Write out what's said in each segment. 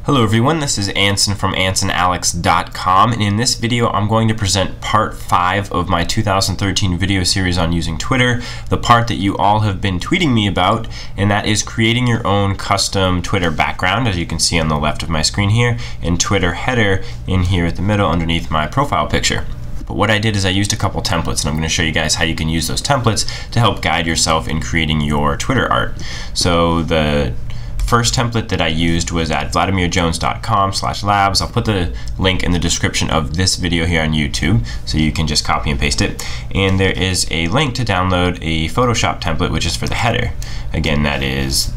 Hello everyone, this is Anson from AnsonAlex.com, and in this video I'm going to present part 5 of my 2013 video series on using Twitter, the part that you all have been tweeting me about, and that is creating your own custom Twitter background, as you can see on the left of my screen here, and Twitter header in here at the middle underneath my profile picture. But what I did is I used a couple templates, and I'm going to show you guys how you can use those templates to help guide yourself in creating your Twitter art. So the first template that I used was at vladimirjones.com/labs. I'll put the link in the description of this video here on YouTube, so you can just copy and paste it. And there is a link to download a Photoshop template, which is for the header. Again, that is,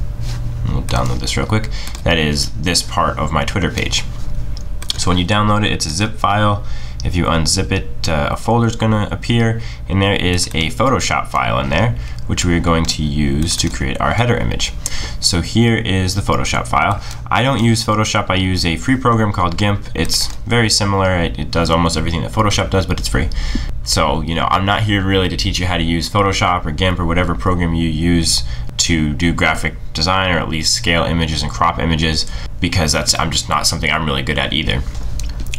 we'll download this real quick, that is this part of my Twitter page. So when you download it, it's a zip file. If you unzip it, a folder is going to appear, and there is a Photoshop file in there, which we are going to use to create our header image. So here is the Photoshop file. I don't use Photoshop, I use a free program called GIMP. It's very similar, it does almost everything that Photoshop does, but it's free. So, you know, I'm not here really to teach you how to use Photoshop or GIMP or whatever program you use to do graphic design, or at least scale images and crop images, because I'm just not something I'm really good at either.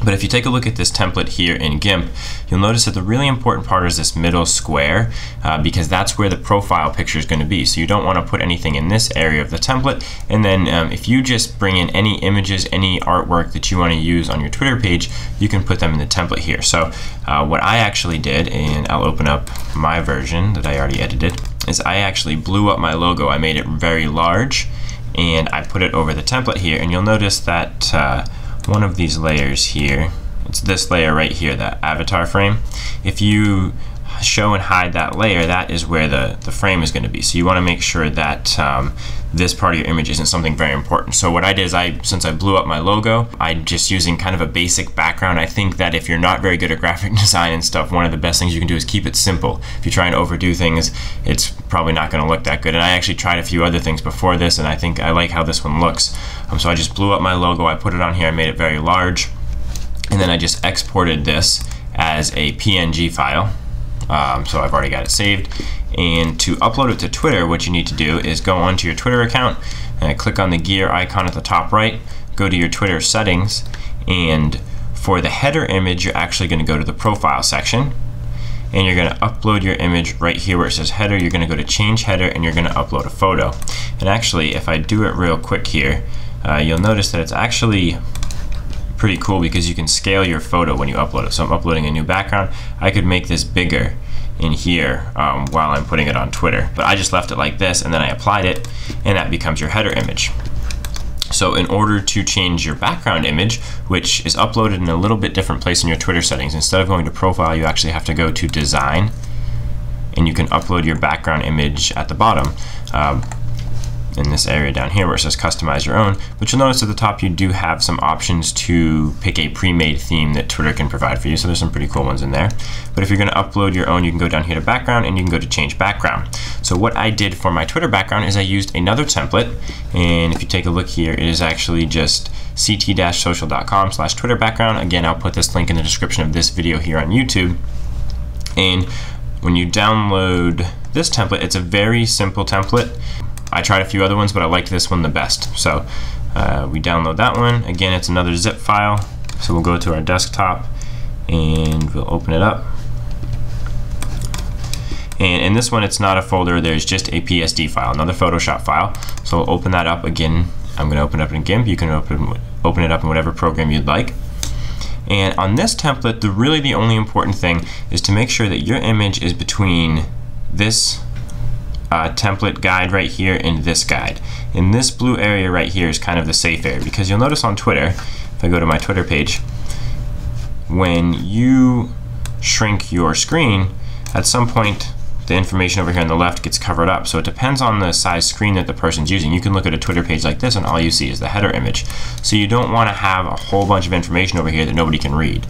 But if you take a look at this template here in GIMP, you'll notice that the really important part is this middle square, because that's where the profile picture is going to be. So you don't want to put anything in this area of the template. And then if you just bring in any images, any artwork that you want to use on your Twitter page, you can put them in the template here. So what I actually did, and I'll open up my version that I already edited, is I actually blew up my logo. I made it very large, and I put it over the template here. And you'll notice that one of these layers here, it's this layer right here, the avatar frame. If you show and hide that layer, that is where the frame is going to be. So you want to make sure that this part of your image isn't something very important. So what I did is, since I blew up my logo, I'm just using kind of a basic background. I think that if you're not very good at graphic design and stuff, one of the best things you can do is keep it simple. If you're trying to overdo things, it's probably not going to look that good. And I actually tried a few other things before this, and I think I like how this one looks. So I just blew up my logo, I put it on here, I made it very large, and then I just exported this as a PNG file. So I've already got it saved. And to upload it to Twitter, what you need to do is go onto your Twitter account, and click on the gear icon at the top right, go to your Twitter settings, and for the header image, you're actually going to go to the profile section, and you're going to upload your image right here where it says header. You're going to go to change header, and you're going to upload a photo. And actually, if I do it real quick here, you'll notice that it's actually pretty cool because you can scale your photo when you upload it. So I'm uploading a new background. I could make this bigger in here while I'm putting it on Twitter, but I just left it like this, and then I applied it, and that becomes your header image. So in order to change your background image, which is uploaded in a little bit different place in your Twitter settings, instead of going to profile, you actually have to go to design, and you can upload your background image at the bottom. In this area down here where it says customize your own, but you'll notice at the top you do have some options to pick a pre-made theme that Twitter can provide for you, so there's some pretty cool ones in there. But if you're going to upload your own, you can go down here to background, and you can go to change background. So what I did for my Twitter background is I used another template, and if you take a look here, it is actually just ct-social.com/Twitter background. Again, I'll put this link in the description of this video here on YouTube. And when you download this template, it's a very simple template. I tried a few other ones, but I liked this one the best. So we download that one. Again, it's another zip file. So we'll go to our desktop, and we'll open it up. And in this one, it's not a folder. There's just a PSD file, another Photoshop file. So we'll open that up. Again, I'm going to open it up in GIMP. You can open it up in whatever program you'd like. And on this template, really the only important thing is to make sure that your image is between this template guide right here and this guide. And this blue area right here is kind of the safe area, because you'll notice on Twitter, if I go to my Twitter page, when you shrink your screen, at some point the information over here on the left gets covered up. So it depends on the size screen that the person's using. You can look at a Twitter page like this, and all you see is the header image. So you don't want to have a whole bunch of information over here that nobody can read.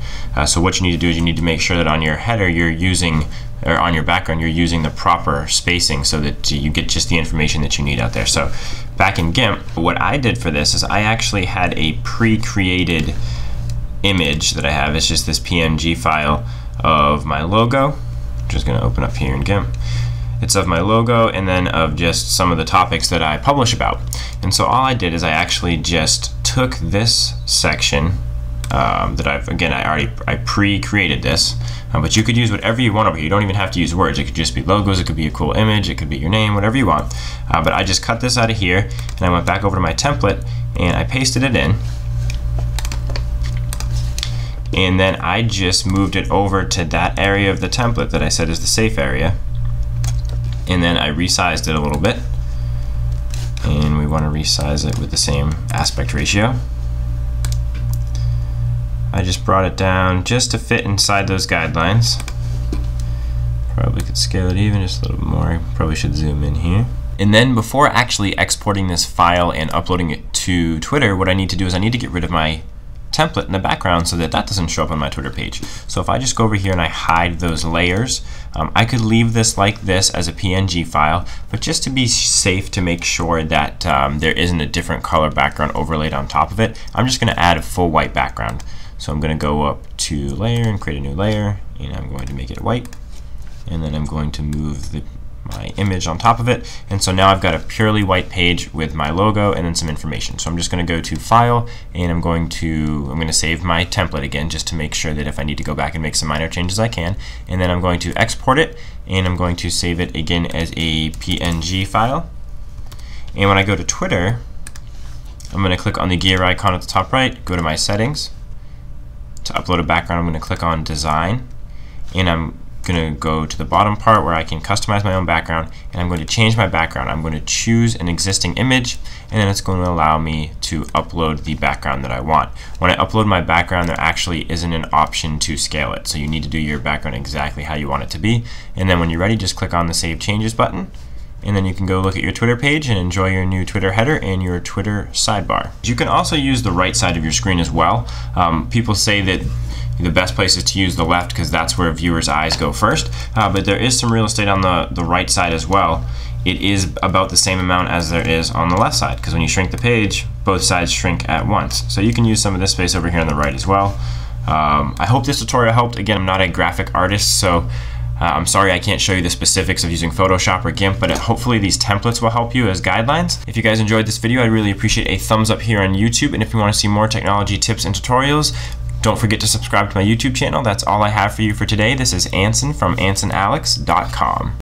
So what you need to do is you need to make sure that on your header you're using, or on your background, you're using the proper spacing so that you get just the information that you need out there. So back in GIMP, what I did for this is I actually had a pre-created image that I have. It's just this PNG file of my logo, which is going to open up here in GIMP. It's of my logo and then of just some of the topics that I publish about. And so all I did is I actually just took this section that I pre-created this, but you could use whatever you want over here. You don't even have to use words. It could just be logos, it could be a cool image, it could be your name, whatever you want. But I just cut this out of here, and I went back over to my template, and I pasted it in. And then I just moved it over to that area of the template that I said is the safe area. And then I resized it a little bit. And we want to resize it with the same aspect ratio. I just brought it down just to fit inside those guidelines. Probably could scale it even just a little bit more. I probably should zoom in here. And then before actually exporting this file and uploading it to Twitter, what I need to do is I need to get rid of my template in the background so that that doesn't show up on my Twitter page. So if I just go over here and I hide those layers, I could leave this like this as a PNG file, but just to be safe, to make sure that there isn't a different color background overlaid on top of it, I'm just going to add a full white background. So I'm going to go up to layer and create a new layer, and I'm going to make it white, and then I'm going to move my image on top of it, and so now I've got a purely white page with my logo and then some information. So I'm just going to go to File, and I'm going to save my template again, just to make sure that if I need to go back and make some minor changes I can, and then I'm going to export it, and I'm going to save it again as a PNG file. And when I go to Twitter, I'm going to click on the gear icon at the top right, go to my settings. To upload a background, I'm going to click on Design, and I'm going to go to the bottom part where I can customize my own background, and I'm going to change my background. I'm going to choose an existing image, and then it's going to allow me to upload the background that I want. When I upload my background, there actually isn't an option to scale it, so you need to do your background exactly how you want it to be. And then when you're ready, just click on the Save Changes button, and then you can go look at your Twitter page and enjoy your new Twitter header and your Twitter sidebar. You can also use the right side of your screen as well. People say that the best place is to use the left because that's where viewers' eyes go first, but there is some real estate on the right side as well. It is about the same amount as there is on the left side, because when you shrink the page, both sides shrink at once. So you can use some of this space over here on the right as well. I hope this tutorial helped. Again, I'm not a graphic artist, so I'm sorry I can't show you the specifics of using Photoshop or GIMP, but hopefully these templates will help you as guidelines. If you guys enjoyed this video, I'd really appreciate a thumbs up here on YouTube, and if you want to see more technology tips and tutorials, don't forget to subscribe to my YouTube channel. That's all I have for you for today. This is Anson from AnsonAlex.com.